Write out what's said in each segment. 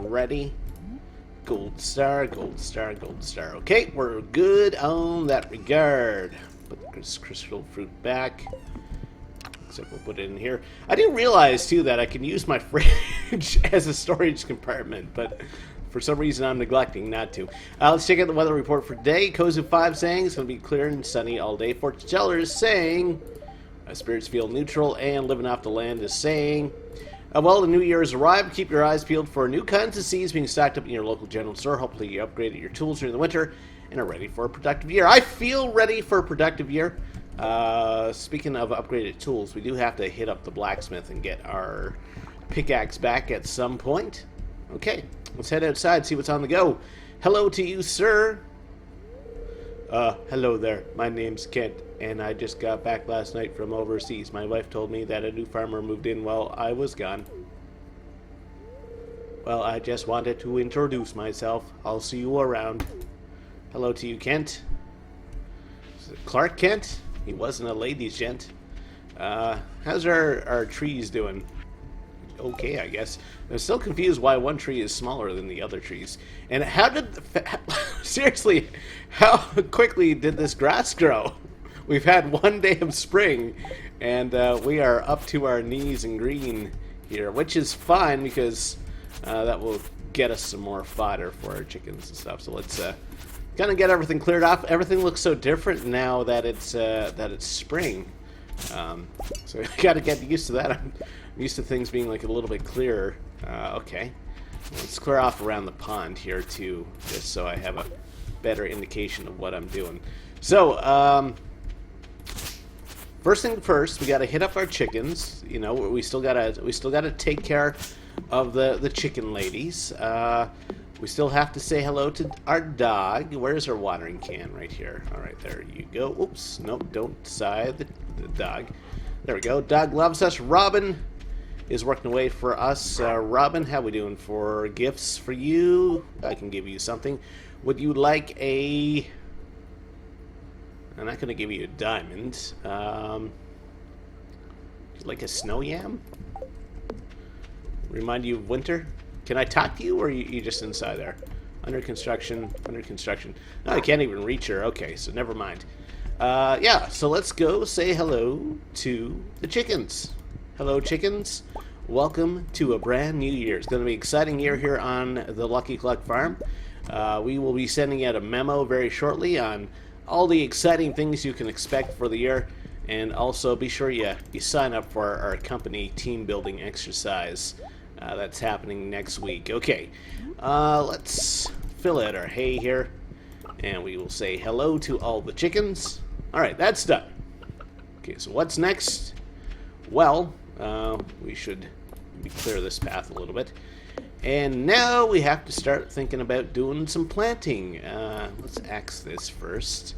ready. Gold star, gold star, gold star. Okay, we're good on that regard. Put this crystal fruit back. Except we'll put it in here. I didn't realize, too, that I can use my fridge as a storage compartment, but for some reason I'm neglecting not to. Let's check out the weather report for today. Kozu 5 saying it's going to be clear and sunny all day. Fortune Teller is saying spirits feel neutral, and living off the land is saying well, the new year has arrived. Keep your eyes peeled for new kinds of seeds being stocked up in your local general store. Hopefully you upgraded your tools during the winter and are ready for a productive year. I feel ready for a productive year. Speaking of upgraded tools, we do have to hit up the blacksmith and get our pickaxe back at some point. Okay, let's head outside, see what's on the go. Hello to you, sir. Hello there. My name's Kent, and I just got back last night from overseas. My wife told me that a new farmer moved in while I was gone. Well, I just wanted to introduce myself. I'll see you around. Hello to you, Kent. Is it Clark Kent? He wasn't a ladies' gent. How's our trees doing? Okay, I guess. I'm still confused why one tree is smaller than the other trees. And how did... seriously, how quickly did this grass grow? We've had one day of spring, and we are up to our knees in green here, which is fine because that will get us some more fodder for our chickens and stuff. So let's kind of get everything cleared off. Everything looks so different now that it's spring. So I got to get used to that. I'm used to things being like a little bit clearer. Okay, let's clear off around the pond here too, just so I have a better indication of what I'm doing. So, first thing first, we got to hit up our chickens. You know, we still gotta take care of the chicken ladies. We still have to say hello to our dog. Where's our watering can? Right here. All right, there you go. Oops, nope, don't sigh the dog. There we go. Dog loves us. Robin is working away for us. Robin, how we doing for gifts for you? I can give you something. Would you like a... I'm not going to give you a diamond. Like a snow yam? Remind you of winter? Can I talk to you, or are you just inside there? Under construction, under construction. No, I can't even reach her. Okay, so never mind. Yeah, so let's go say hello to the chickens. Hello, chickens. Welcome to a brand new year. It's going to be an exciting year here on the Lucky Cluck Farm. We will be sending out a memo very shortly on all the exciting things you can expect for the year. And also be sure you sign up for our company team building exercise. That's happening next week. Okay, let's fill out our hay here. And we will say hello to all the chickens. Alright, that's done. Okay, so what's next? Well, we should clear this path a little bit. And now we have to start thinking about doing some planting. Let's axe this first.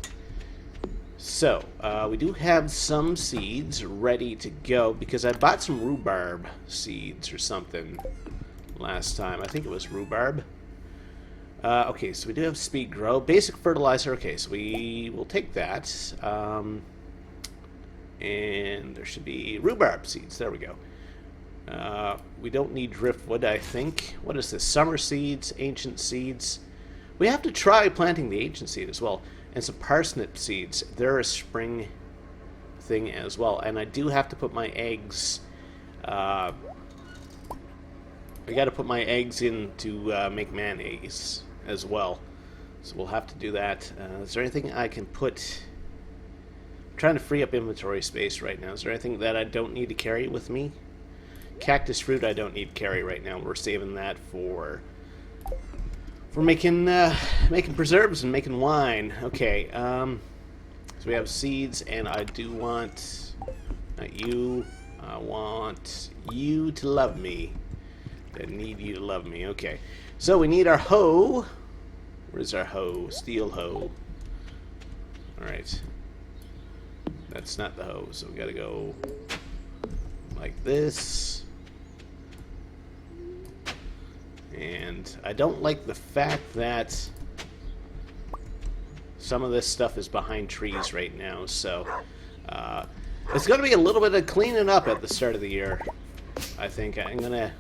So, we do have some seeds ready to go because I bought some rhubarb seeds or something last time. I think it was rhubarb. Okay, so we do have speed grow. Basic fertilizer. Okay, so we will take that. And there should be rhubarb seeds. There we go. We don't need driftwood, I think. What is this? Summer seeds, ancient seeds. We have to try planting the ancient seed as well. And some parsnip seeds. They're a spring thing as well. And I do have to put my eggs... I got to put my eggs in to make mayonnaise as well. So we'll have to do that. Is there anything I can put... I'm trying to free up inventory space right now. Is there anything that I don't need to carry with me? Cactus fruit I don't need to carry right now. We're saving that for making preserves and making wine. Okay, so we have seeds, and I do want, not you, I want you to love me. I need you to love me. Okay, so we need our hoe. Where's our hoe? Steel hoe. Alright. That's not the hoe, so we gotta go like this. And I don't like the fact that some of this stuff is behind trees right now, so it's going to be a little bit of cleaning up at the start of the year. I think I'm going to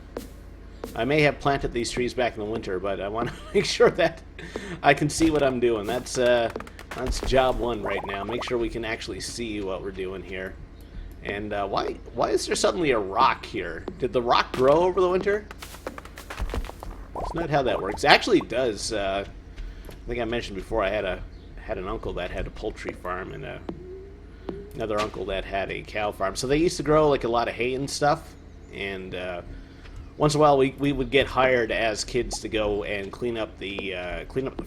I may have planted these trees back in the winter, but I want to make sure that I can see what I'm doing. That's job one right now. Make sure we can actually see what we're doing here. And why is there suddenly a rock here? Did the rock grow over the winter? It's not how that works. Actually, it does. I think I mentioned before I had an uncle that had a poultry farm and another uncle that had a cow farm. So they used to grow like a lot of hay and stuff. And once in a while, we would get hired as kids to go and clean up the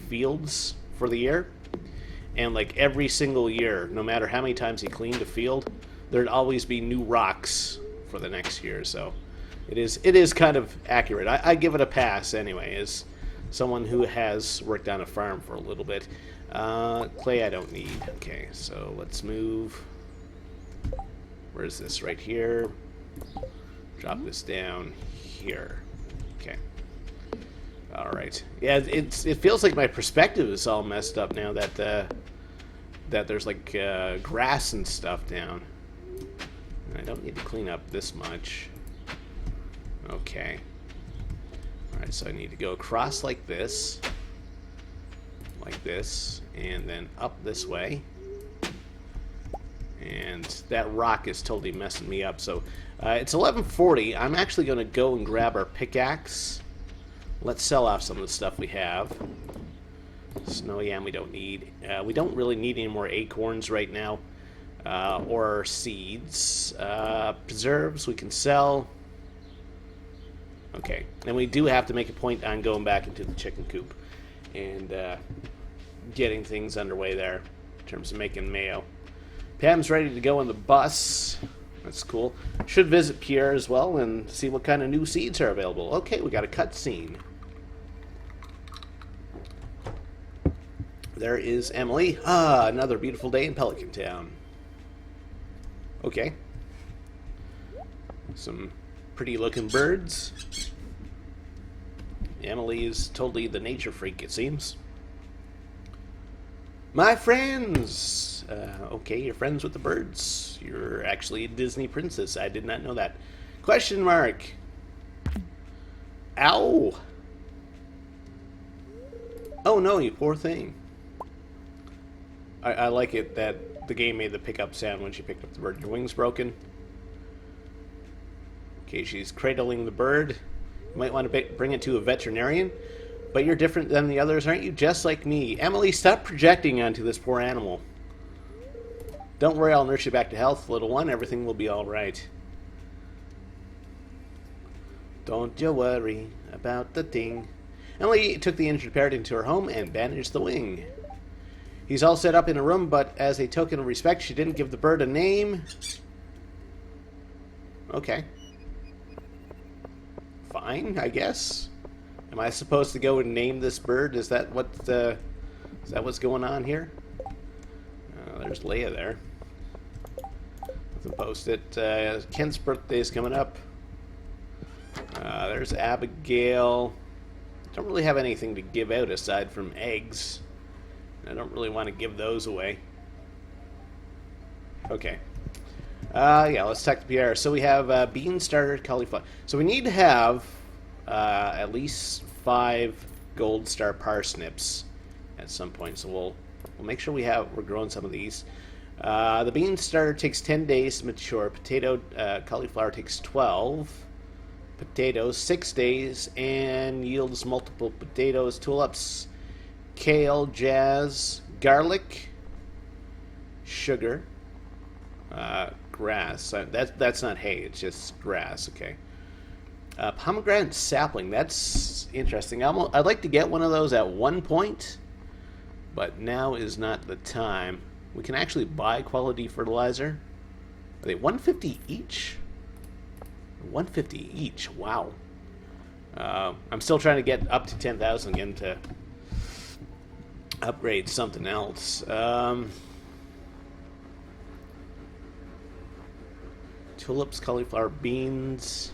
fields for the year. And like every single year, no matter how many times he cleaned a field, there'd always be new rocks for the next year. So it is kind of accurate. I give it a pass anyway, as someone who has worked on a farm for a little bit. Clay I don't need. Okay, so let's move. Where is this? Right here. Drop this down here. Okay. All right. Yeah, it feels like my perspective is all messed up now that that there's like grass and stuff down. I don't need to clean up this much. Okay. All right, so I need to go across like this, and then up this way. And that rock is totally messing me up. So it's 11:40. I'm actually going to go and grab our pickaxe. Let's sell off some of the stuff we have. Snow yam we don't need. We don't really need any more acorns right now, or seeds. Preserves we can sell. Okay, and we do have to make a point on going back into the chicken coop and getting things underway there in terms of making mayo. Pam's ready to go on the bus. That's cool. Should visit Pierre as well and see what kind of new seeds are available. Okay, we got a cutscene. There is Emily. Ah, another beautiful day in Pelican Town. Okay. Some pretty looking birds. Emily is totally the nature freak, it seems. My friends! Okay, you're friends with the birds. You're actually a Disney princess. I did not know that. Question mark. Ow! Oh no, you poor thing. I like it that the game made the pickup sound when she picked up the bird. Your wing's broken. Okay, she's cradling the bird. You might want to bring it to a veterinarian. But you're different than the others, aren't you? Just like me. Emily, stop projecting onto this poor animal. Don't worry, I'll nurse you back to health, little one. Everything will be all right. Don't you worry about the thing. Emily took the injured parrot into her home and bandaged the wing. He's all set up in a room, but as a token of respect, she didn't give the bird a name. Okay. Fine, I guess. Am I supposed to go and name this bird? Is that what's going on here? There's Leia there. Nothing posted. Ken's birthday is coming up. There's Abigail. Don't really have anything to give out aside from eggs. I don't really want to give those away. Okay. Yeah, let's talk to Pierre. So we have bean starter, cauliflower. So we need to have at least 5 gold star parsnips at some point. So we'll make sure we're growing some of these. The bean starter takes 10 days to mature. Potato cauliflower takes 12. Potatoes 6 days and yields multiple potatoes. Tulips, kale, jazz, garlic, sugar, grass. That's not hay. It's just grass. Okay. Pomegranate sapling. That's interesting. I'd like to get one of those at one point, but now is not the time. We can actually buy quality fertilizer. Are they 150 each? 150 each. Wow. I'm still trying to get up to 10,000 again to upgrade something else. Tulips, cauliflower, beans,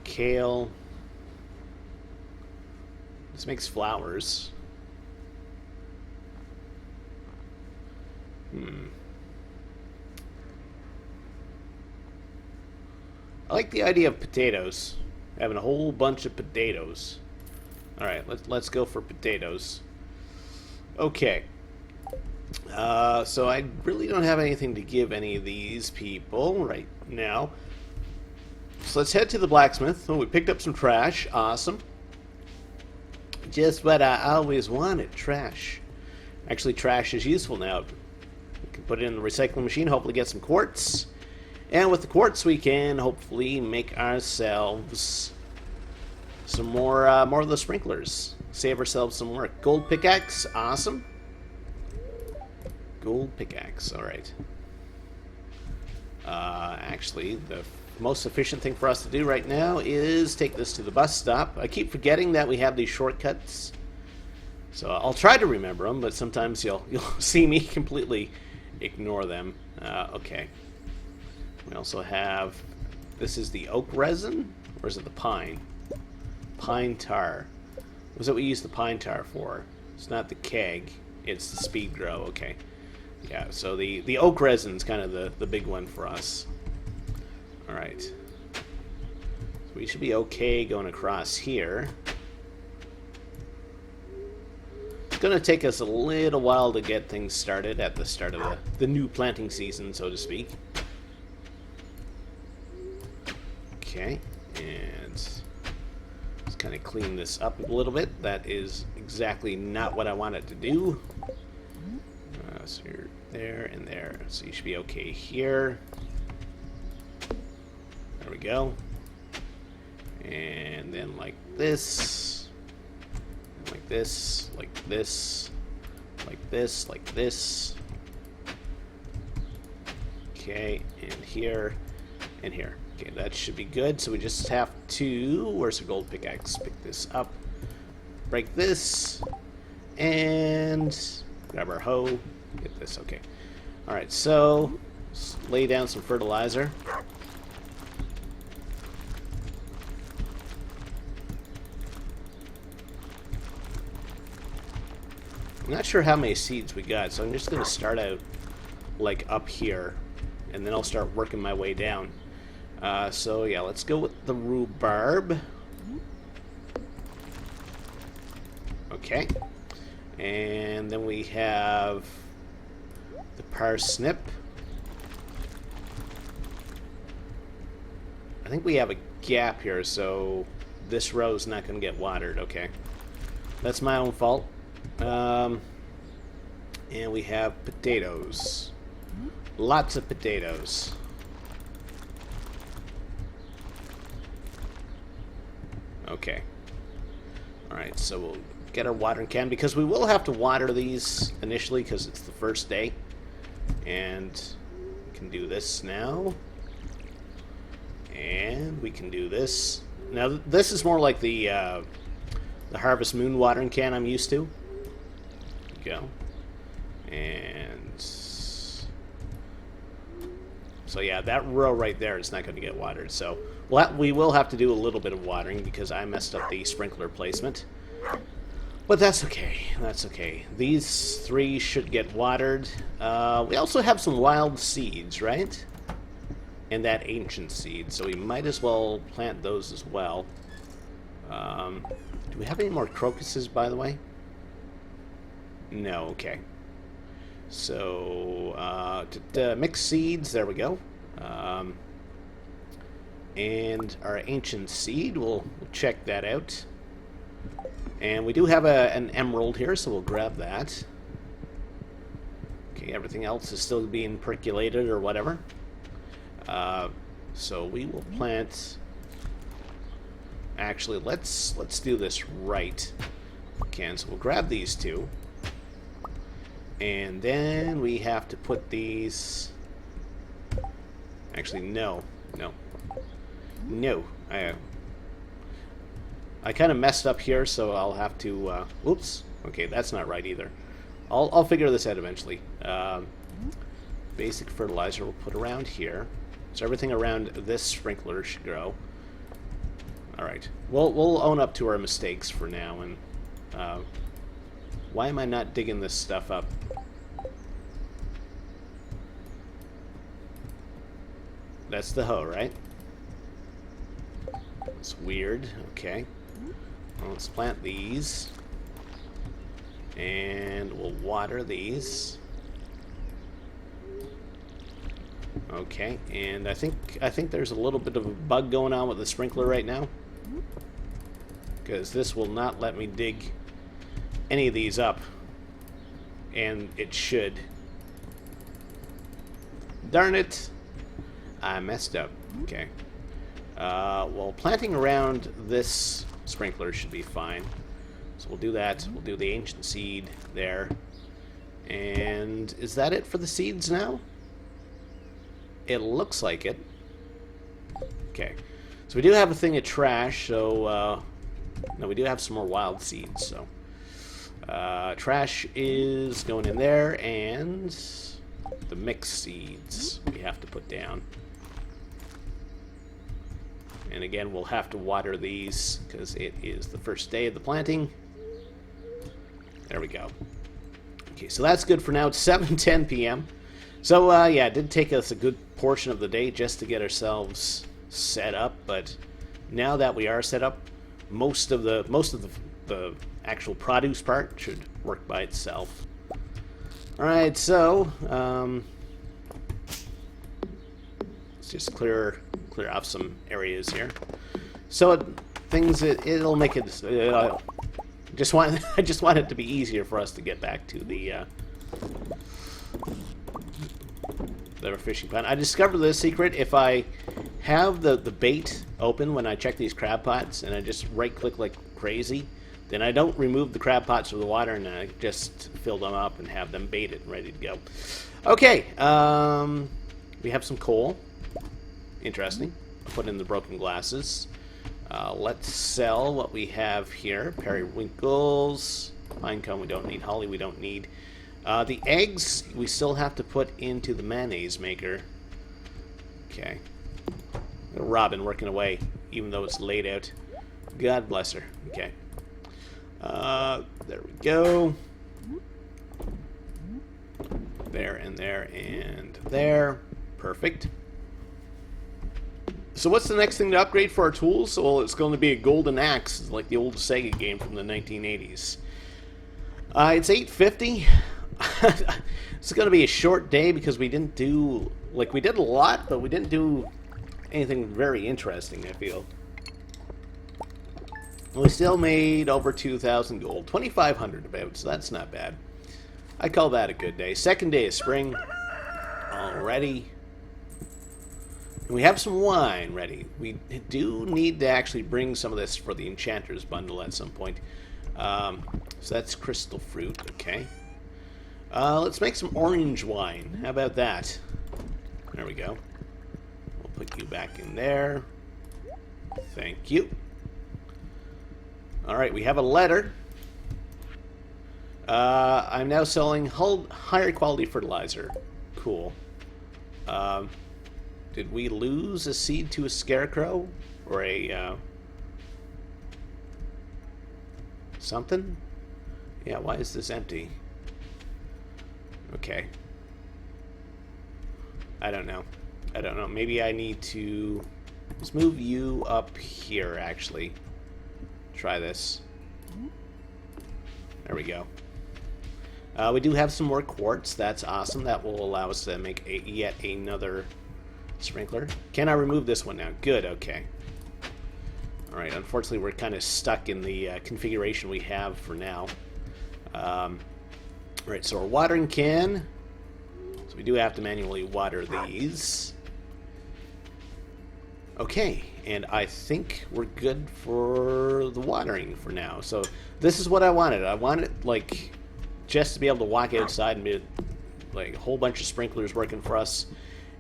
kale. This makes flowers. I like the idea of potatoes. Having a whole bunch of potatoes. Alright, let's go for potatoes. Okay. So I really don't have anything to give any of these people right now. So let's head to the blacksmith. Oh, we picked up some trash. Awesome. Just what I always wanted, trash. Actually, trash is useful now. We can put it in the recycling machine, hopefully get some quartz. And with the quartz, we can hopefully make ourselves some more of the sprinklers. Save ourselves some work. Gold pickaxe, awesome. Gold pickaxe, alright. Actually, the most efficient thing for us to do right now is take this to the bus stop. I keep forgetting that we have these shortcuts. So I'll try to remember them, but sometimes you'll see me completely ignore them. Okay. We also have... This is the oak resin? Or is it the pine? Pine tar. What was it we used the pine tar for? It's not the keg. It's the speed grow. Okay. Yeah, so the oak resin's kind of the big one for us. Alright. So we should be okay going across here. It's going to take us a little while to get things started at the start of the new planting season, so to speak. Okay, and let's kind of clean this up a little bit. That is exactly not what I wanted to do. So you're there and there. So you should be okay here. There we go. And then like this. Like this. Like this. Like this. Like this. Okay, and here. And here. Okay, that should be good. So we just have to... Where's the gold pickaxe? Pick this up. Break this. And grab our hoe. Get this. Okay. Alright, so let's lay down some fertilizer. I'm not sure how many seeds we got, so I'm just going to start out like up here, and then I'll start working my way down. So yeah, let's go with the rhubarb. Okay. And then we have the parsnip. I think we have a gap here, so this row is not going to get watered. Okay. That's my own fault. And we have potatoes. Lots of potatoes. Okay. Alright, so we'll get our watering can, because we will have to water these initially because it's the first day. And we can do this now. And we can do this. Now, this is more like the Harvest Moon watering can I'm used to. There we go. And so yeah, that row right there is not going to get watered. So we will have to do a little bit of watering because I messed up the sprinkler placement. But that's okay. That's okay. These three should get watered. We also have some wild seeds, right? And that ancient seed, so we might as well plant those as well. Do we have any more crocuses, by the way? No, okay. So, mix seeds, there we go. And our ancient seed, we'll check that out. And we do have an emerald here, so we'll grab that. Okay, everything else is still being percolated or whatever. So we will plant... Actually, let's do this right. Okay, so we'll grab these two. And then we have to put these... Actually, no. I kind of messed up here, so I'll have to... Oops. Okay, that's not right either. I'll figure this out eventually. Basic fertilizer we'll put around here. So everything around this sprinkler should grow. Alright. We'll own up to our mistakes for now. And why am I not digging this stuff up? That's the hoe, right? It's weird. Okay. Well, let's plant these. And we'll water these. Okay, and I think there's a little bit of a bug going on with the sprinkler right now. Because this will not let me dig any of these up. And it should. Darn it! I messed up. Okay. Well, planting around this sprinkler should be fine. So we'll do that. We'll do the ancient seed there. And is that it for the seeds now? It looks like it. Okay. So we do have a thing of trash, so... no, we do have some more wild seeds, so... trash is going in there, and... the mixed seeds we have to put down. And again, we'll have to water these, because it is the first day of the planting. There we go. Okay, so that's good for now. It's 7:10 p.m. So, yeah, it did take us a good portion of the day just to get ourselves set up, but now that we are set up, most of the actual produce part should work by itself. Alright, so, let's just clear off some areas here. So, it'll make it, I just want it to be easier for us to get back to the fishing pond. I discovered this secret. If I have the bait open when I check these crab pots and I just right click like crazy, then I don't remove the crab pots from the water and I just fill them up and have them baited and ready to go. Okay, we have some coal. Interesting. I'll put in the broken glasses. Let's sell what we have here. Periwinkles, pinecone we don't need, holly we don't need. The eggs we still have to put into the mayonnaise maker. Okay. Robin working away, even though it's laid out. God bless her. Okay. There we go. There and there and there. Perfect. So what's the next thing to upgrade for our tools? Well, it's going to be a golden axe, like the old Sega game from the 1980s. It's 8:50. It's going to be a short day because we didn't do... like, we did a lot, but we didn't do anything very interesting, I feel. We still made over 2,000 gold. 2,500 about, so that's not bad. I call that a good day. Second day of spring. Already. We have some wine ready. We do need to actually bring some of this for the Enchanter's bundle at some point. So that's crystal fruit, okay. Let's make some orange wine. How about that? There we go. We'll put you back in there. Thank you. Alright, we have a letter. I'm now selling higher quality fertilizer. Cool. Did we lose a seed to a scarecrow? Or a, something? Yeah, why is this empty? Okay. I don't know. I don't know. Maybe I need to... let's move you up here, actually. Try this. There we go. We do have some more quartz. That's awesome. That will allow us to make yet another sprinkler. Can I remove this one now? Good, okay. Alright, unfortunately we're kind of stuck in the configuration we have for now. Alright, so our watering can. So we do have to manually water these. Okay, and I think we're good for the watering for now. So this is what I wanted. I wanted, like, just to be able to walk outside and be, like, a whole bunch of sprinklers working for us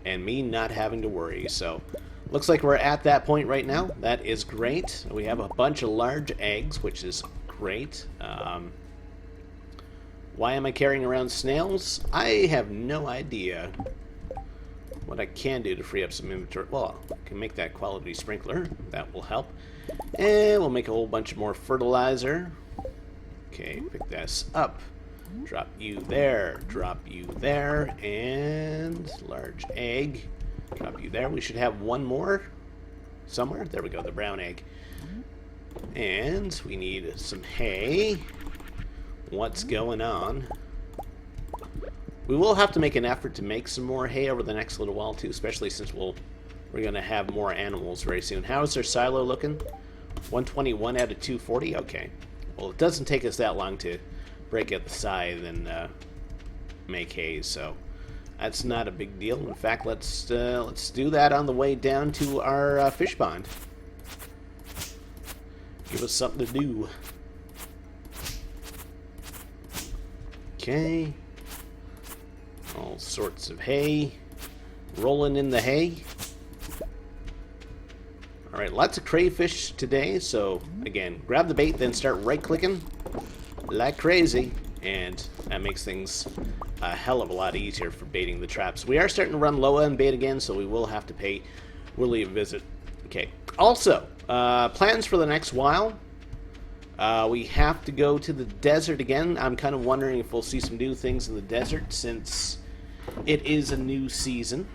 and me not having to worry. So looks like we're at that point right now. That is great. We have a bunch of large eggs, which is great. Why am I carrying around snails? I have no idea. What I can do to free up some inventory... well, I can make that quality sprinkler. That will help. And we'll make a whole bunch more fertilizer. Okay, pick this up. Drop you there. Drop you there. And large egg. Drop you there. We should have one more. somewhere. There we go, the brown egg. And we need some hay. What's going on? We will have to make an effort to make some more hay over the next little while too, especially since we're going to have more animals very soon. How's our silo looking? 121 out of 240? Okay. Well, it doesn't take us that long to break out the scythe and make hay, so that's not a big deal. In fact, let's do that on the way down to our fish pond. Give us something to do. Okay. All sorts of hay. Rolling in the hay. Alright, lots of crayfish today, so again, grab the bait, then start right-clicking like crazy, and that makes things a hell of a lot easier for baiting the traps. We are starting to run low on bait again, so we will have to pay Willie a visit. Okay. Also, plans for the next while. We have to go to the desert again. I'm kind of wondering if we'll see some new things in the desert since it is a new season.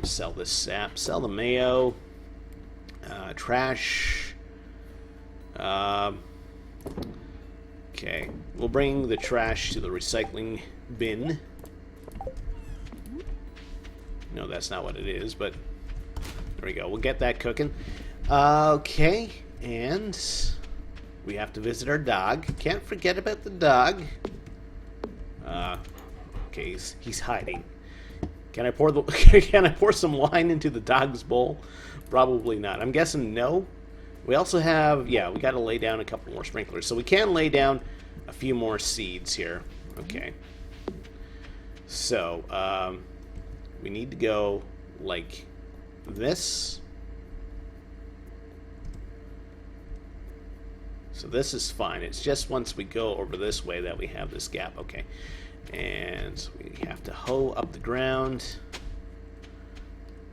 Sell this sap, sell the mayo, trash. Okay, we'll bring the trash to the recycling bin. No, that's not what it is, but there we go. We'll get that cooking. Okay, and we have to visit our dog. Can't forget about the dog. Okay, he's hiding. Can I pour can I pour some wine into the dog's bowl? Probably not. I'm guessing no. We also have, yeah, we got to lay down a couple more sprinklers. So we can lay down a few more seeds here. Okay. So, we need to go like this. So this is fine. It's just once we go over this way that we have this gap. Okay. And we have to hoe up the ground.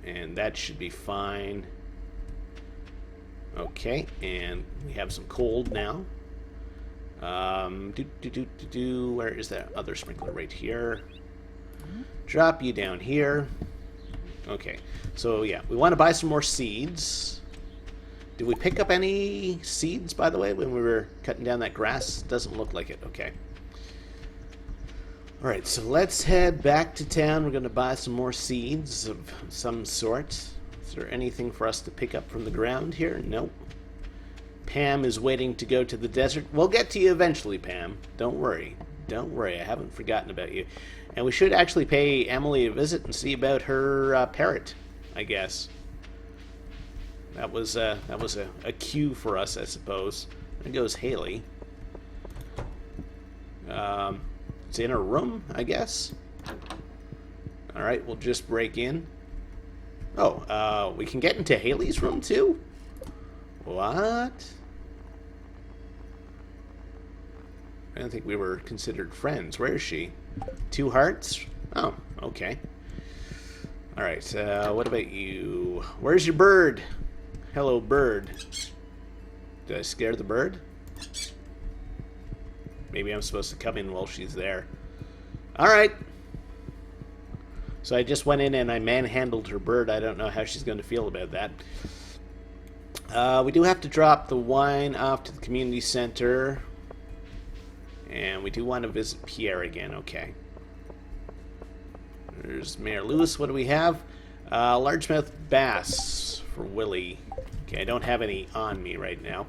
And that should be fine. Okay, and we have some cold now. Where is that other sprinkler? Right here. Drop you down here. Okay, so yeah, we want to buy some more seeds. Did we pick up any seeds, by the way, when we were cutting down that grass? Doesn't look like it. Okay. Alright, so let's head back to town. We're going to buy some more seeds of some sort. Is there anything for us to pick up from the ground here? Nope. Pam is waiting to go to the desert. We'll get to you eventually, Pam. Don't worry. Don't worry. I haven't forgotten about you. And we should actually pay Emily a visit and see about her parrot, I guess. That was a cue for us, I suppose. There goes Haley. It's in her room, I guess. Alright, we'll just break in. Oh, we can get into Haley's room too? What? I don't think we were considered friends. Where is she? 2 hearts? Oh, okay. Alright, what about you? Where's your bird? Hello, bird. Did I scare the bird? Maybe I'm supposed to come in while she's there. Alright. So I just went in and I manhandled her bird. I don't know how she's going to feel about that. We do have to drop the wine off to the community center. And we do want to visit Pierre again. Okay. There's Mayor Lewis. What do we have? Largemouth bass for Willie. Okay, I don't have any on me right now.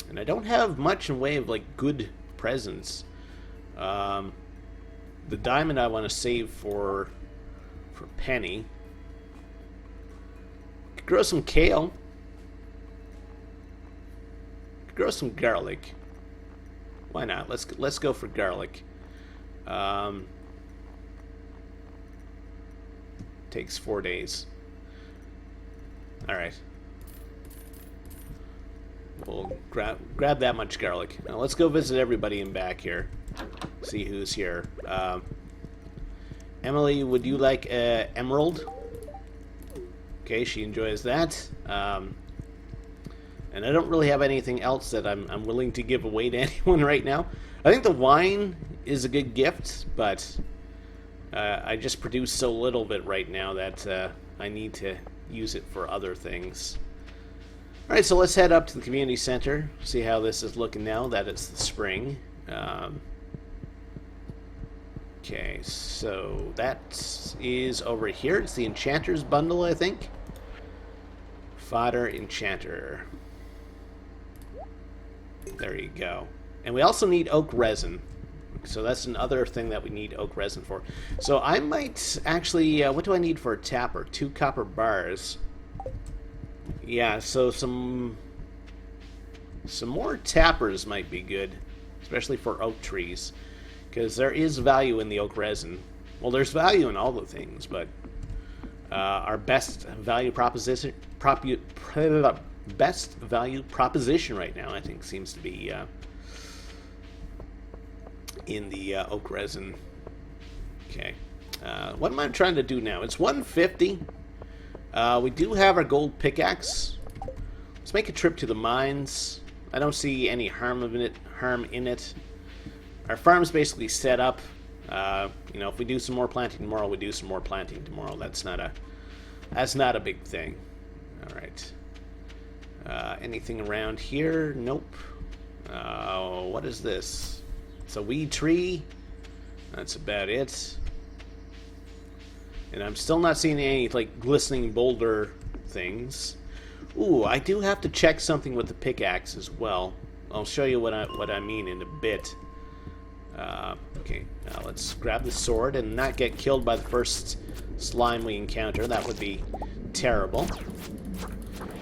And I don't have much in way of, like, good presents. The diamond I want to save for Penny. Could grow some kale. Could grow some garlic. Why not? Let's go for garlic. Takes 4 days. Alright. We'll grab that much garlic. Now let's go visit everybody in back here. See who's here. Emily, would you like emerald? Okay, she enjoys that. And I don't really have anything else that I'm willing to give away to anyone right now. I think the wine is a good gift, but I just produce so little of it right now that I need to use it for other things. Alright, so let's head up to the community center, see how this is looking now that it's the spring. Okay, so that is over here. It's the Enchanter's Bundle, I think. Fodder Enchanter. There you go. And we also need oak resin. So that's another thing that we need oak resin for. So I might actually... what do I need for a tapper? 2 copper bars. Yeah, so some more tappers might be good. Especially for oak trees. Because there is value in the oak resin. Well, there's value in all the things, but... our best value proposition... best value proposition right now, I think, seems to be... in the oak resin. Okay. What am I trying to do now? It's 150. We do have our gold pickaxe. Let's make a trip to the mines. I don't see any harm in it. Our farm's basically set up. You know, if we do some more planting tomorrow, we do some more planting tomorrow. That's not a big thing. All right. Anything around here? Nope. What is this? It's a weed tree. That's about it. And I'm still not seeing any, like, glistening boulder things. Ooh, I do have to check something with the pickaxe as well. I'll show you what I mean in a bit. Okay, let's grab the sword and not get killed by the first slime we encounter. That would be terrible.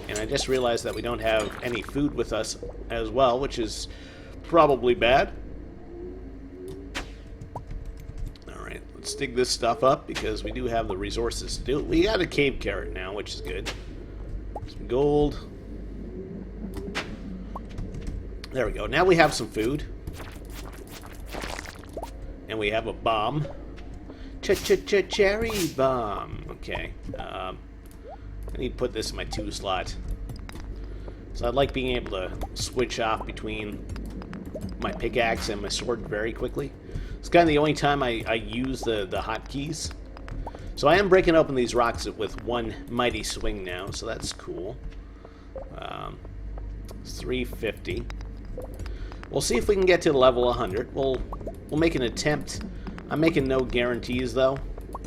And I just realized that we don't have any food with us as well, which is probably bad. Alright, let's dig this stuff up because we do have the resources to do it. We got a cave carrot now, which is good. Some gold. There we go. Now we have some food. And we have a bomb. Cherry bomb. Okay. I need to put this in my 2 slot. So I'd like being able to switch off between my pickaxe and my sword very quickly. It's kind of the only time I use the hotkeys. So I am breaking open these rocks with one mighty swing now, so that's cool. 350. We'll see if we can get to level 100. We'll make an attempt. I'm making no guarantees, though.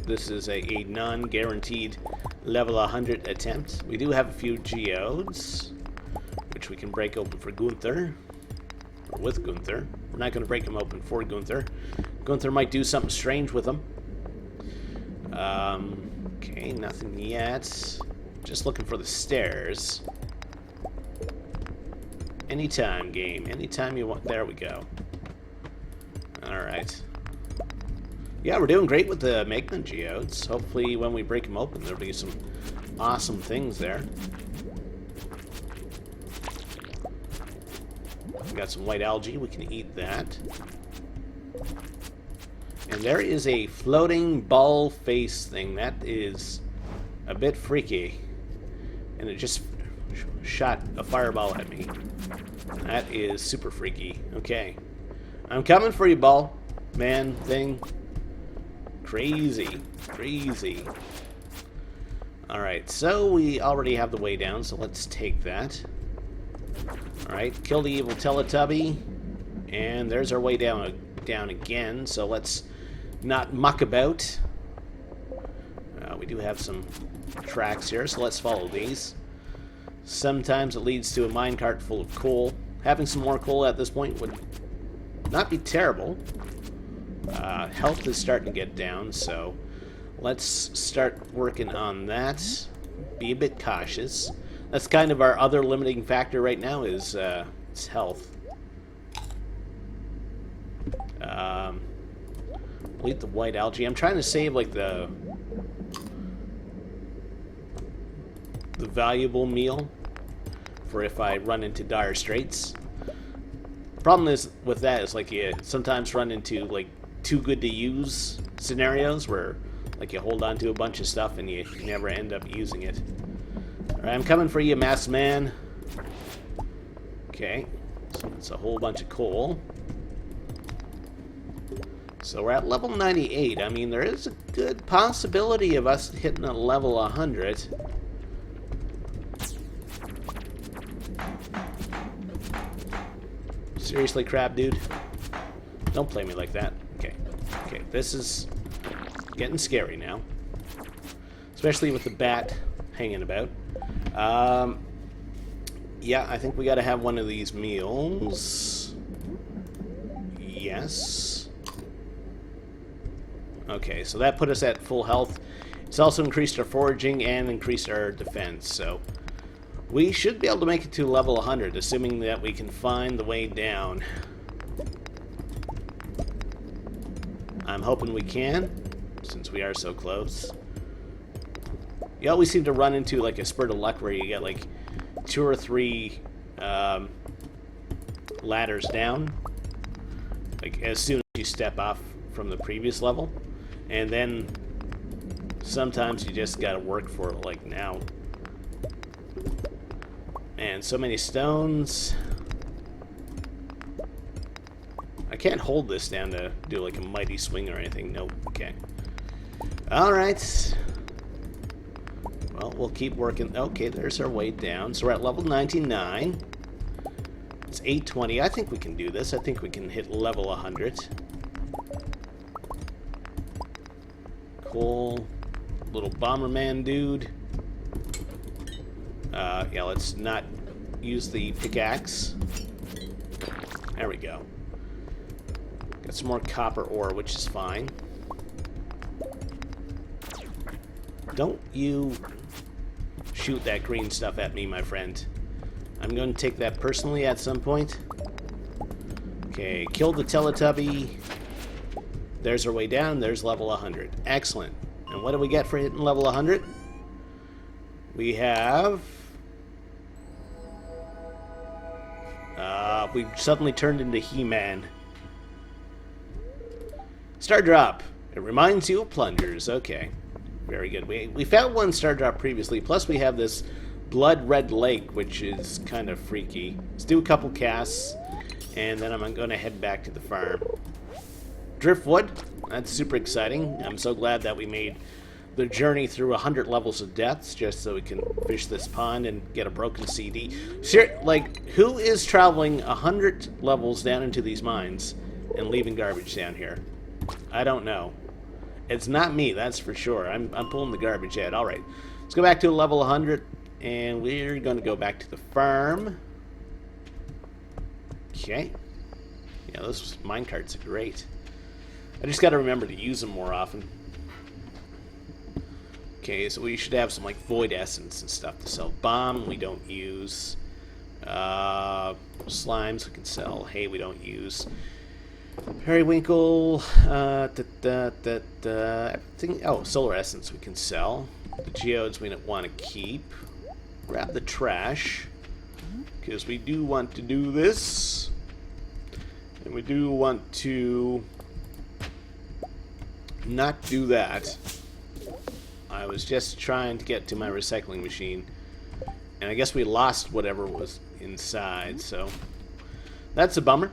This is a non-guaranteed level 100 attempt. We do have a few geodes, which we can break open for Gunther. Or with Gunther. We're not going to break them open for Gunther. Gunther might do something strange with them. Okay, nothing yet. Just looking for the stairs. Anytime, game. Anytime you want. There we go. Alright. Yeah, we're doing great with the Magma geodes. Hopefully when we break them open, there'll be some awesome things there. We got some white algae. We can eat that. And there is a floating ball face thing. That is a bit freaky. And it just shot a fireball at me. That is super freaky. Okay. I'm coming for you, ball. Man, thing. Crazy. Crazy. Alright, so we already have the way down, so let's take that. Alright, kill the evil Teletubby. And there's our way down again, so let's not muck about. We do have some tracks here, so let's follow these. Sometimes it leads to a minecart full of coal. Having some more coal at this point would not be terrible. Health is starting to get down, so let's start working on that. Be a bit cautious. That's kind of our other limiting factor right now is health. We'll eat the white algae. I'm trying to save like the valuable meal for if I run into dire straits. The problem is with that is like you sometimes run into like too good to use scenarios where like you hold on to a bunch of stuff and you never end up using it. Alright, I'm coming for you, masked man. Okay, so that's a whole bunch of coal. So we're at level 98. I mean, there is a good possibility of us hitting a level 100. Seriously, crab dude? Don't play me like that. Okay. Okay, this is getting scary now. Especially with the bat hanging about. Yeah, I think we gotta have one of these meals. Yes. Okay, so that put us at full health. It's also increased our foraging and increased our defense, so we should be able to make it to level 100, assuming that we can find the way down. I'm hoping we can, since we are so close. You always seem to run into like a spurt of luck where you get like 2 or 3 ladders down, like as soon as you step off from the previous level, and then sometimes you just gotta work for it, like now. And so many stones. I can't hold this down to do like a mighty swing or anything. Nope. Okay. Alright. Well, we'll keep working. Okay, there's our way down. So we're at level 99. It's 820. I think we can do this. I think we can hit level 100. Cool. Little Bomberman dude. Yeah, let's not use the pickaxe. There we go. Got some more copper ore, which is fine. Don't you shoot that green stuff at me, my friend. I'm going to take that personally at some point. Okay, kill the Teletubby. There's our way down. There's level 100. Excellent. And what do we get for hitting level 100? We have... we've suddenly turned into He-Man. Star Drop. It reminds you of plungers. Okay. Very good. We found one Star Drop previously. Plus we have this Blood Red Lake, which is kind of freaky. Let's do a couple casts, and then I'm going to head back to the farm. Driftwood. That's super exciting. I'm so glad that we made the journey through 100 levels of deaths just so we can fish this pond and get a broken CD. Like, who is traveling 100 levels down into these mines and leaving garbage down here? I don't know. It's not me, that's for sure. I'm pulling the garbage out. All right, let's go back to level 100, and we're going to go back to the farm. Okay. Yeah, those minecarts are great. I just got to remember to use them more often. Okay, so we should have some like void essence and stuff to sell. Bomb we don't use. Slimes we can sell. Hay we don't use. Periwinkle. Everything. Oh, solar essence we can sell. The geodes we don't want to keep. Grab the trash, because we do want to do this, and we do want to not do that. I was just trying to get to my recycling machine, and I guess we lost whatever was inside, so that's a bummer.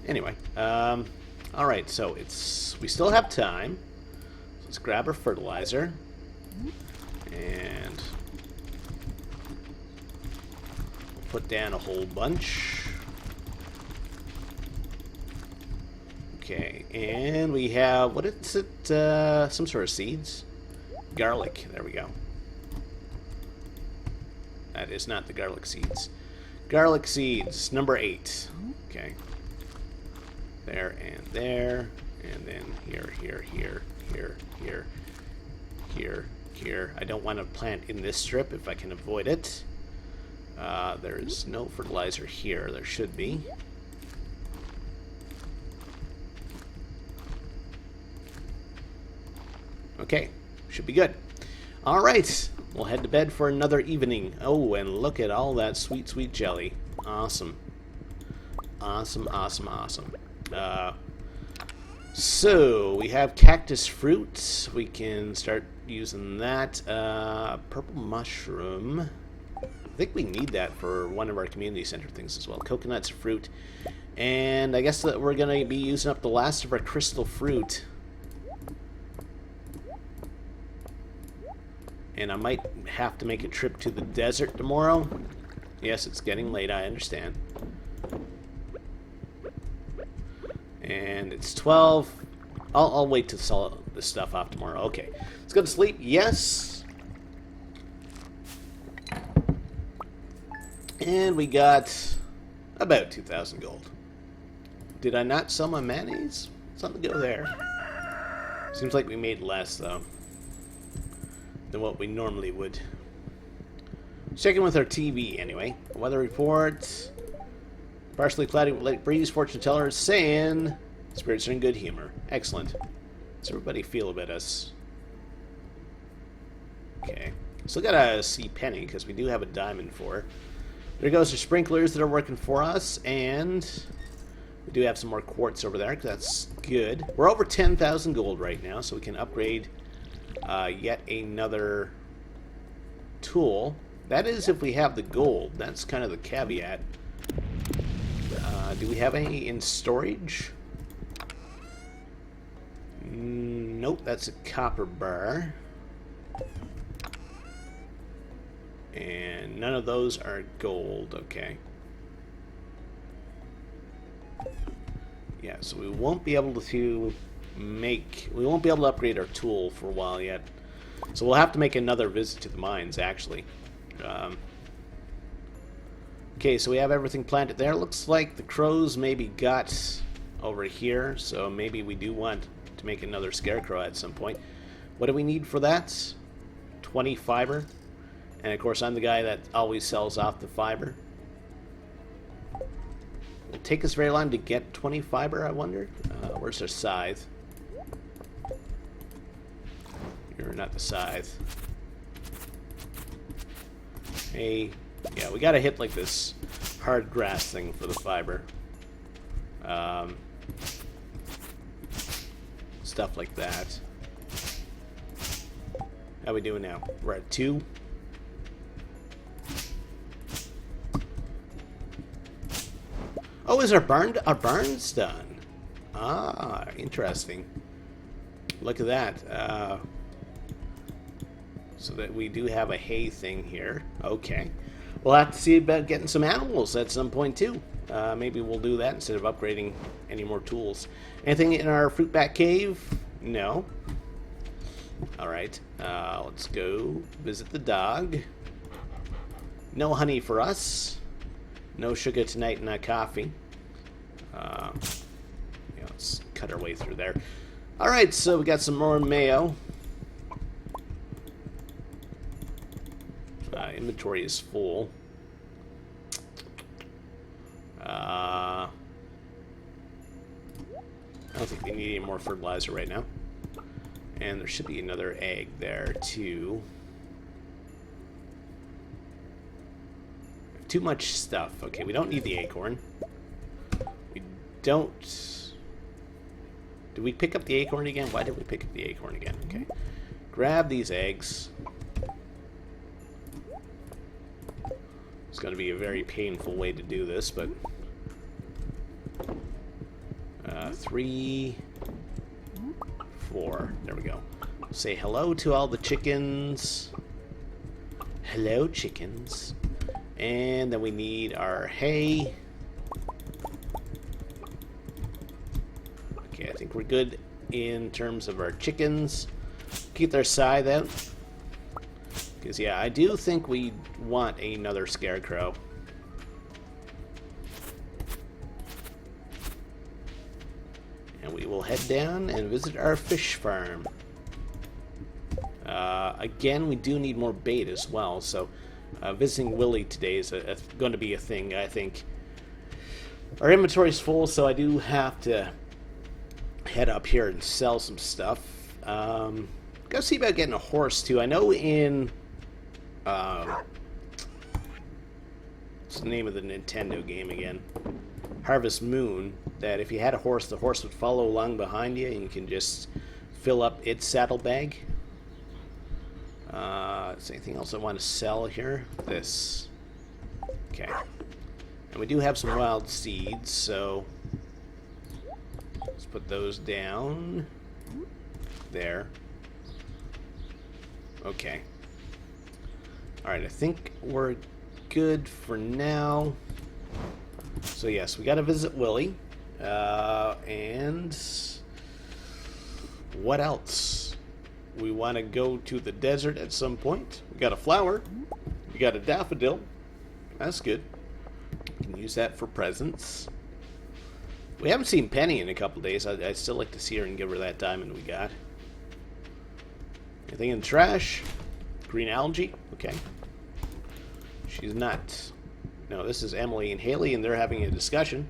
Anyway, alright, so we still have time. Let's grab our fertilizer, and we'll put down a whole bunch. Okay, and we have, what is it, some sort of seeds? Garlic, there we go. That is not the garlic seeds. Garlic seeds, number 8. Okay. There and there, and then here, here, here, here, here, here, here. I don't want to plant in this strip if I can avoid it. There is no fertilizer here. There should be. Okay, should be good. All right, we'll head to bed for another evening. Oh, and look at all that sweet, sweet jelly. Awesome. Awesome, awesome, awesome. So, we have cactus fruit. We can start using that. Purple mushroom. I think we need that for one of our community center things as well. Coconuts, fruit, And I guess that we're going to be using up the last of our crystal fruit. And I might have to make a trip to the desert tomorrow. Yes, it's getting late, I understand. And it's 12. I'll wait to sell this stuff off tomorrow. Okay. Let's go to sleep. Yes. And we got about 2,000 gold. Did I not sell my mayonnaise? Something to go there. Seems like we made less, though, than what we normally would. Checking with our TV, anyway. Weather report. Partially cloudy with light breeze. Fortune teller is saying spirits are in good humor. Excellent. Does everybody feel about us? Okay. Still gotta see Penny, because we do have a diamond for her. There goes our sprinklers that are working for us, and we do have some more quartz over there. That's good. We're over 10,000 gold right now, so we can upgrade yet another tool. That is if we have the gold. That's kind of the caveat. Do we have any in storage? Nope, that's a copper bar. And none of those are gold. Okay. Yeah, so we won't be able to upgrade our tool for a while yet. So we'll have to make another visit to the mines, actually. Okay, so we have everything planted there. Looks like the crows maybe got over here, so maybe we do want to make another scarecrow at some point. What do we need for that? 20 fiber. And of course, I'm the guy that always sells off the fiber. It'll take us very long to get 20 fiber, I wonder. Where's our scythe? You're not the scythe. Hey, yeah, we gotta hit like this hard grass thing for the fiber. Stuff like that. How we doing now? We're at 2. Oh, is our barn's done? Ah, interesting. Look at that. So that we do have a hay thing here. Okay. We'll have to see about getting some animals at some point, too. Maybe we'll do that instead of upgrading any more tools. Anything in our fruit bat cave? No. Alright. Let's go visit the dog. No honey for us. No sugar tonight, not coffee. Yeah, let's cut our way through there. Alright, so we got some more mayo. Inventory is full. I don't think we need any more fertilizer right now. And there should be another egg there, too. Too much stuff. Okay, we don't need the acorn. We don't... Did we pick up the acorn again? Why did we pick up the acorn again? Okay. Grab these eggs. It's going to be a very painful way to do this, but... 3, 4. There we go. Say hello to all the chickens. Hello, chickens. And then we need our hay. Okay, I think we're good in terms of our chickens. Keep their scythe out. Because, yeah, I do think we want another scarecrow. And we will head down and visit our fish farm. Again, we do need more bait as well, so visiting Willie today is going to be a thing, I think. Our inventory is full, so I do have to head up here and sell some stuff. Go see about getting a horse, too. I know in... what's the name of the Nintendo game again? Harvest Moon, that if you had a horse, the horse would follow along behind you, and you can just fill up its saddlebag. Is there anything else I want to sell here? This. Okay. And we do have some wild seeds, so let's put those down. There. Okay. Alright, I think we're good for now. So yes, we gotta visit Willie. And what else? We want to go to the desert at some point. We got a flower. We got a daffodil. That's good. We can use that for presents. We haven't seen Penny in a couple days. I'd still like to see her and give her that diamond we got. Anything in the trash? Green algae? Okay. She's not. No, this is Emily and Haley, and they're having a discussion.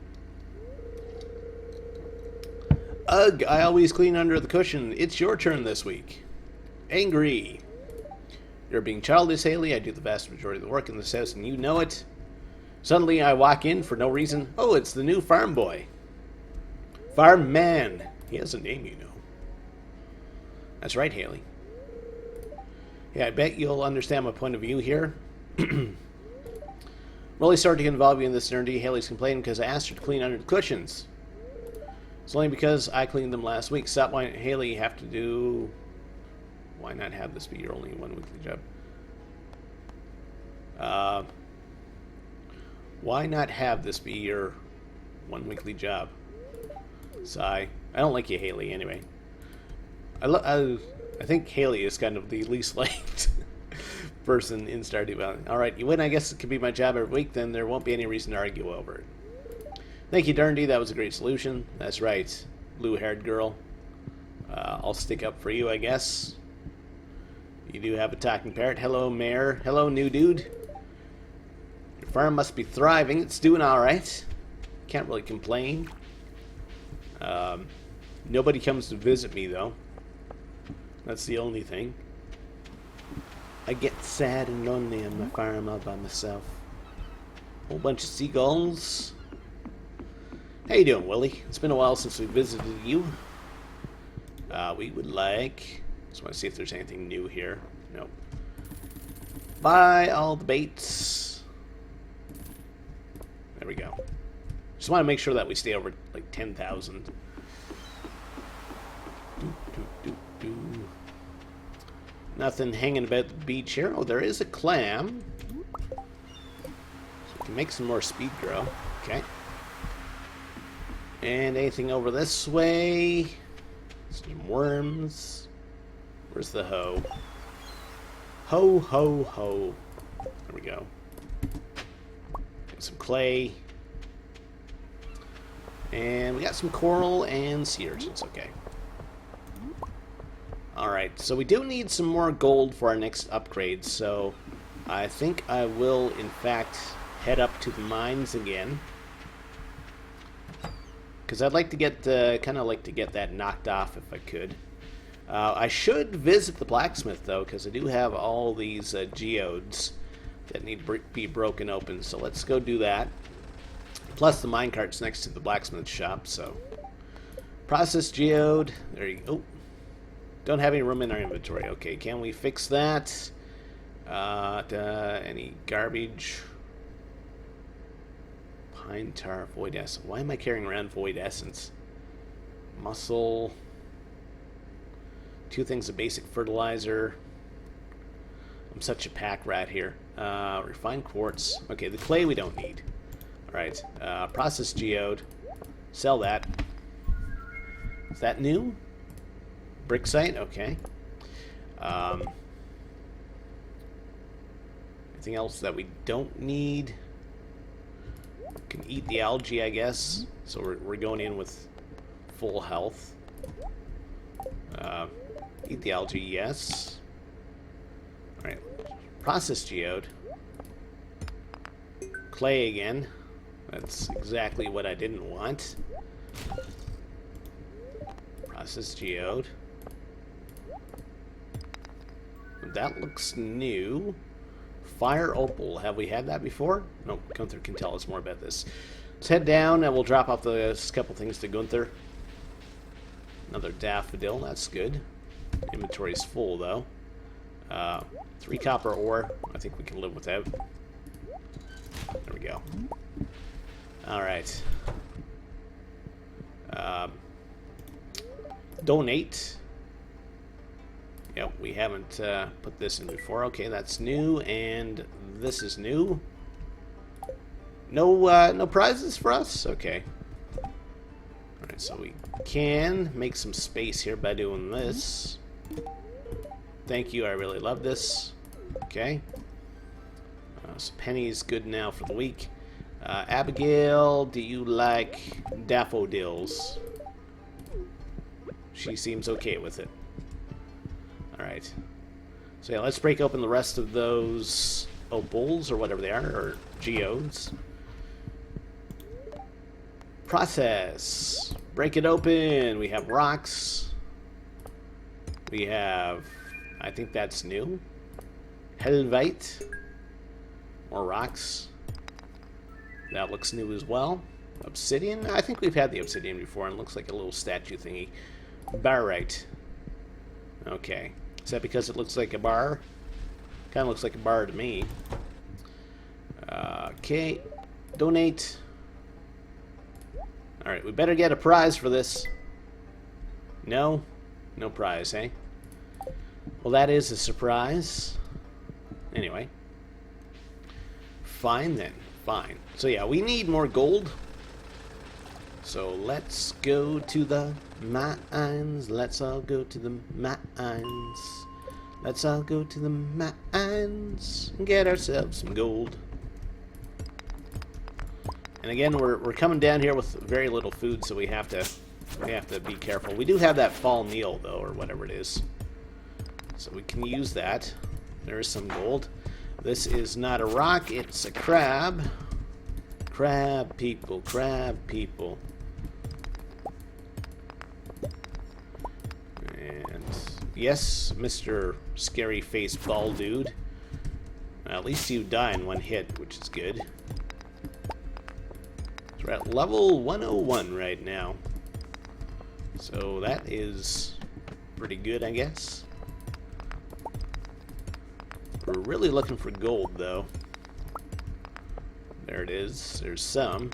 Ugh, I always clean under the cushion. It's your turn this week. Angry. You're being childish, Haley. I do the vast majority of the work in this house, and you know it. Suddenly, I walk in for no reason. Oh, it's the new farm boy. Farm man. He has a name, you know. That's right, Haley. Yeah, I bet you'll understand my point of view here. Really sorry to involve you in this, Durinde. Haley's complaining because I asked her to clean under the cushions. It's only because I cleaned them last week. Stop why Haley have to do... Why not have this be your only one weekly job? Why not have this be your one weekly job? Sigh. I don't like you, Haley, anyway. I think Haley is kind of the least liked person in Stardew Valley. Alright, you win. I guess it could be my job every week, then there won't be any reason to argue over it. Thank you, Durinde. That was a great solution. That's right, blue-haired girl. I'll stick up for you, I guess. You do have a talking parrot. Hello, Mayor. Hello, new dude. Your farm must be thriving. It's doing alright. Can't really complain. Nobody comes to visit me, though. That's the only thing. I get sad and lonely on my farm all by myself. Whole bunch of seagulls. How you doing, Willie? It's been a while since we visited you. We would like... Just want to see if there's anything new here. Nope. Buy all the baits. There we go. Just want to make sure that we stay over like 10,000. Nothing hanging about the beach here. Oh, there is a clam. So we can make some more speed grow. Okay. And anything over this way? Some worms. Where's the hoe? Ho, ho, ho. There we go. Got some clay. And we got some coral and sea urchins. Okay. Alright, so we do need some more gold for our next upgrade, so I think I will, in fact, head up to the mines again. Because I'd like to get, kind of like to get that knocked off if I could. I should visit the blacksmith, though, because I do have all these geodes that need to be broken open, so let's go do that. Plus, the minecart's next to the blacksmith shop, so... Process geode. There you go. Oh. Don't have any room in our inventory. Okay, can we fix that? Any garbage? Pine tar, void essence. Why am I carrying around void essence? Muscle. 2 things of basic fertilizer. I'm such a pack rat here. Refined quartz. Okay, the clay we don't need. Alright, process geode. Sell that. Is that new? Brick site? Okay. Anything else that we don't need? Can eat the algae, I guess. So we're going in with full health. Eat the algae, yes. Alright. Process geode. Clay again. That's exactly what I didn't want. Process geode. That looks new. Fire opal. Have we had that before? No, Gunther can tell us more about this. Let's head down and we'll drop off the couple things to Gunther. Another daffodil. That's good. Inventory's full, though. 3 copper ore. I think we can live without. There we go. Alright. Donate. Yep, we haven't put this in before. Okay, that's new, and this is new. No, no prizes for us? Okay. Alright, so we can make some space here by doing this. Thank you, I really love this. Okay. So Penny's good now for the week. Abigail, do you like daffodils? She seems okay with it. Alright. So yeah, let's break open the rest of those opals, or whatever they are, or geodes. Process. Break it open. We have rocks. We have, I think that's new. Helvite. More rocks. That looks new as well. Obsidian. I think we've had the obsidian before, and it looks like a little statue thingy. Barite. Okay. Is that because it looks like a bar? Kind of looks like a bar to me. Okay. Donate. Alright, we better get a prize for this. No? No prize, eh? Well, that is a surprise. Anyway. Fine then. Fine. So yeah, we need more gold. So let's go to the mines. Let's all go to the mines. Let's all go to the mines and get ourselves some gold. And again, we're coming down here with very little food, so we have to be careful. We do have that fall meal though, or whatever it is, so we can use that. There is some gold. This is not a rock; it's a crab. Crab people, crab people. And yes, Mr. Scary Face Ball Dude. At least you die in one hit, which is good. We're at level 101 right now. So that is pretty good, I guess. We're really looking for gold, though. There it is. There's some.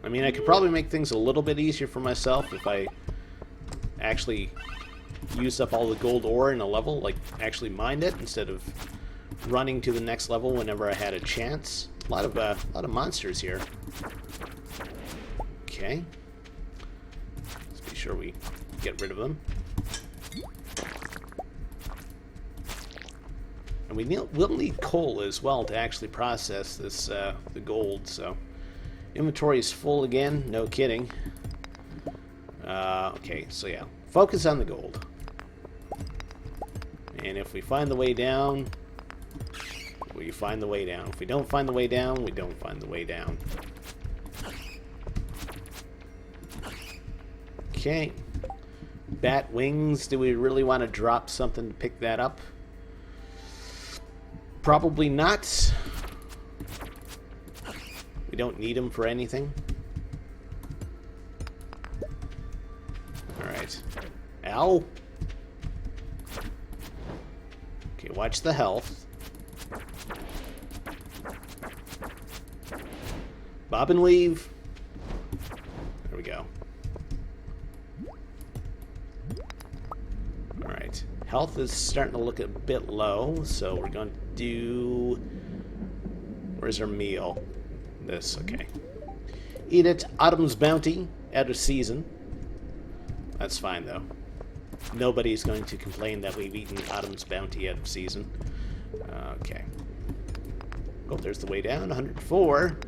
I mean, I could probably make things a little bit easier for myself if I actually used up all the gold ore in a level, like actually mined it instead of running to the next level whenever I had a chance. A lot of monsters here. Okay. Let's be sure we get rid of them. And we'll need coal as well to actually process this the gold. So inventory is full again. No kidding. Okay, so yeah, focus on the gold. And if we find the way down, we find the way down. If we don't find the way down, we don't find the way down. Okay. Bat wings. Do we really want to drop something to pick that up? Probably not. We don't need them for anything. Alright. Ow. Okay, watch the health. Bob and weave. There we go. Alright. Health is starting to look a bit low, so we're going to do... Where's our meal? This, okay. Eat it. Autumn's Bounty. Out of season. That's fine, though. Nobody's going to complain that we've eaten Autumn's Bounty out of season. Okay. Oh, there's the way down. 104.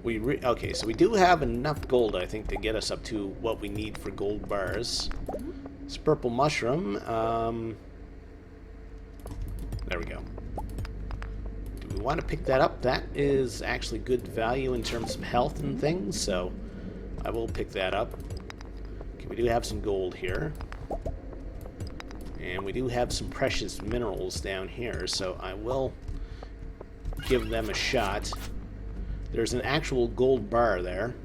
Okay, so we do have enough gold, I think, to get us up to what we need for gold bars. This purple mushroom. There we go. Do we want to pick that up? That is actually good value in terms of health and things, so I will pick that up. Okay, we do have some gold here. And we do have some precious minerals down here, so I will give them a shot. There's an actual gold bar there.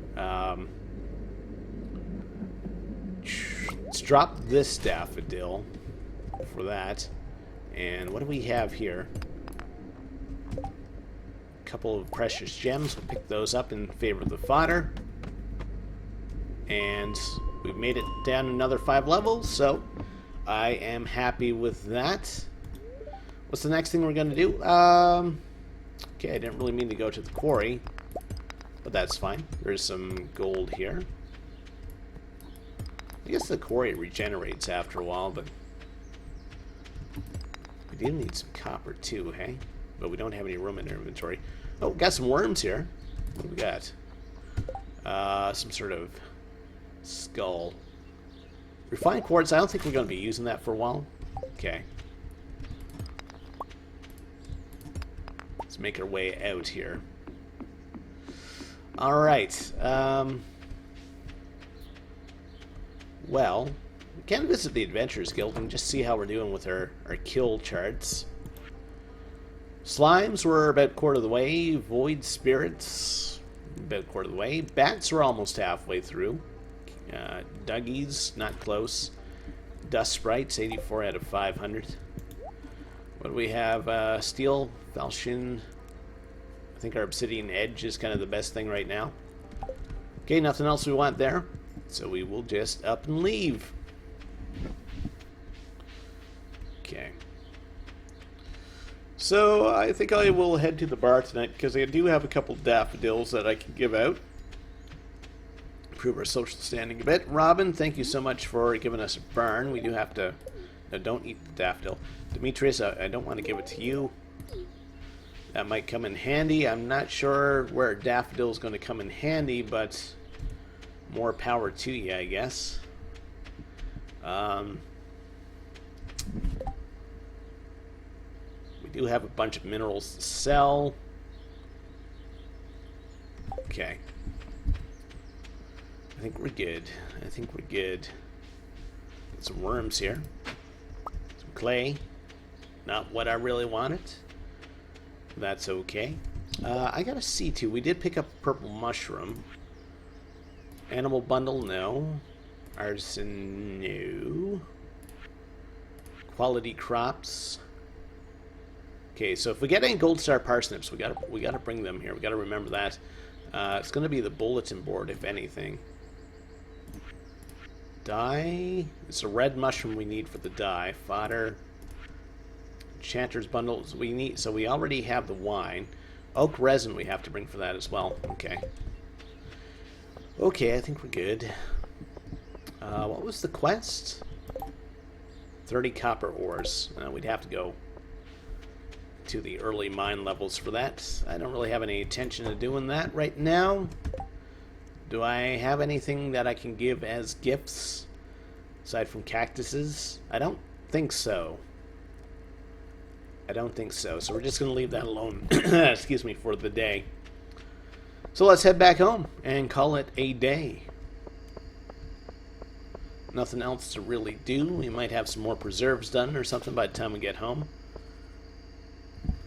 Let's drop this daffodil for that. And what do we have here? couple of precious gems. We'll pick those up in favor of the fodder. And we've made it down another 5 levels, so I am happy with that. What's the next thing we're going to do? Okay, I didn't really mean to go to the quarry, but that's fine. There's some gold here. I guess the quarry regenerates after a while, but we do need some copper too, hey? But we don't have any room in our inventory. Oh, got some worms here. What do we got? Some sort of skull. Refined quartz, I don't think we're going to be using that for a while. Okay. Let's make our way out here. Alright. Well, we can visit the Adventurers Guild and just see how we're doing with our kill charts. Slimes were about quarter of the way. Void spirits, about quarter of the way. Bats are almost halfway through. Duggies, not close. Dust sprites, 84 out of 500. What do we have? Steel, falchion. I think our obsidian edge is kind of the best thing right now. Okay, nothing else we want there. So we will just up and leave. Okay. So I think I will head to the bar tonight because I do have a couple daffodils that I can give out. Improve our social standing a bit. Robin, thank you so much for giving us a barn. We do have to... No, don't eat the daffodil. Demetrius, I don't want to give it to you. That might come in handy. I'm not sure where daffodil is going to come in handy, but more power to you, I guess. We do have a bunch of minerals to sell. Okay. I think we're good. I think we're good. Got some worms here. Some clay. Not what I really wanted. That's okay. I got a C2. We did pick up a purple mushroom. Animal bundle, no. Artisan, no. Quality crops. Okay, so if we get any gold star parsnips, we gotta bring them here. We gotta remember that. It's gonna be the bulletin board, if anything. Dye. It's a red mushroom we need for the dye. Fodder. Enchanter's bundles we need. So we already have the wine. Oak resin we have to bring for that as well. Okay. Okay, I think we're good. What was the quest? 30 copper ores. We'd have to go to the early mine levels for that. I don't really have any intention of doing that right now. Do I have anything that I can give as gifts aside from cactuses? I don't think so. I don't think so. So we're just going to leave that alone, excuse me, for the day. So let's head back home and call it a day. Nothing else to really do. We might have some more preserves done or something by the time we get home.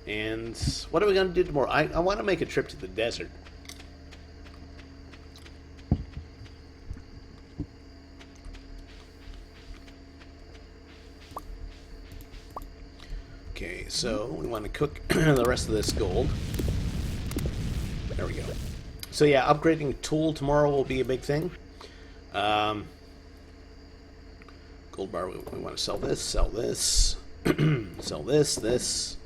And what are we going to do tomorrow? I want to make a trip to the desert. Okay, so we want to cook the rest of this gold. There we go. So yeah, upgrading a tool tomorrow will be a big thing. Gold bar, we want to sell this, sell this, sell this.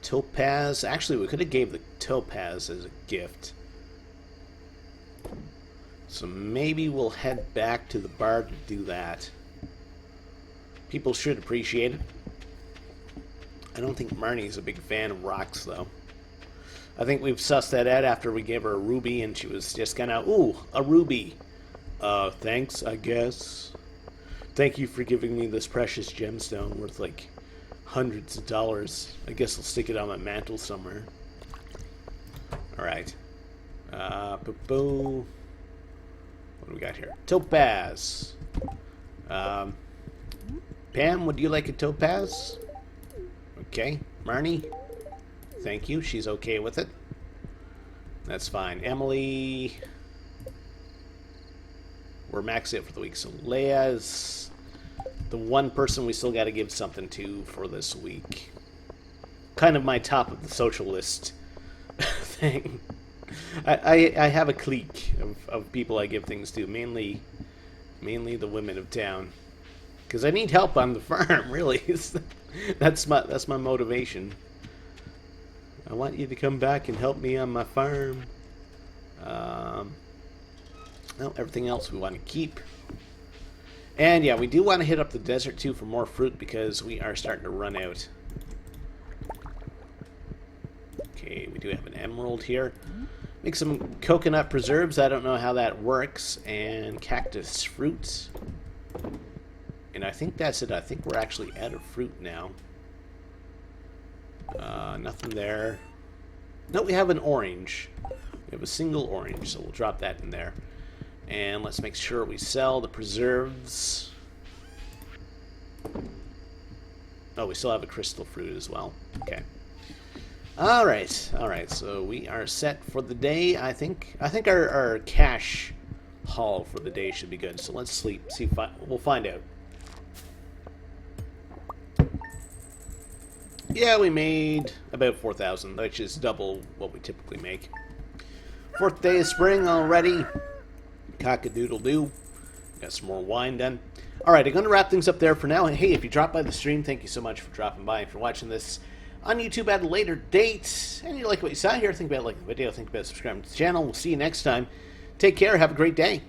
Topaz. Actually, we could have gave the topaz as a gift. So maybe we'll head back to the bar to do that. People should appreciate it. I don't think Marnie's a big fan of rocks, though. I think we've sussed that out after we gave her a ruby, and she was just kind of, ooh, a ruby. Thanks, I guess. Thank you for giving me this precious gemstone worth, like, hundreds of dollars. I guess I'll stick it on my mantle somewhere. Alright. Boo. What do we got here? Topaz. Pam, would you like a topaz? Okay. Marnie? Thank you. She's okay with it. That's fine. Emily... We're maxed out for the week. So Leia is the one person we still got to give something to for this week. kind of my top of the social list thing. I have a clique of people I give things to, mainly the women of town, because I need help on the farm. Really, that's my motivation. I want you to come back and help me on my farm. Well, everything else we want to keep. And yeah, we do want to hit up the desert too for more fruit because we are starting to run out. Okay, we do have an emerald here. Make some coconut preserves. I don't know how that works. And cactus fruit. And I think that's it. I think we're actually out of fruit now. Nothing there. No, we have an orange. We have a single orange, so we'll drop that in there. And let's make sure we sell the preserves. Oh, we still have a crystal fruit as well. Okay. Alright, so we are set for the day. I think our cash haul for the day should be good. So let's sleep. We'll find out. Yeah, we made about 4,000, which is double what we typically make. 4th day of spring already. Cock-a-doodle-doo. Got some more wine done. Alright, I'm going to wrap things up there for now. And hey, if you dropped by the stream, thank you so much for dropping by. If you're watching this on YouTube at a later date, and you like what you saw here, think about liking the video, think about subscribing to the channel. We'll see you next time. Take care. Have a great day.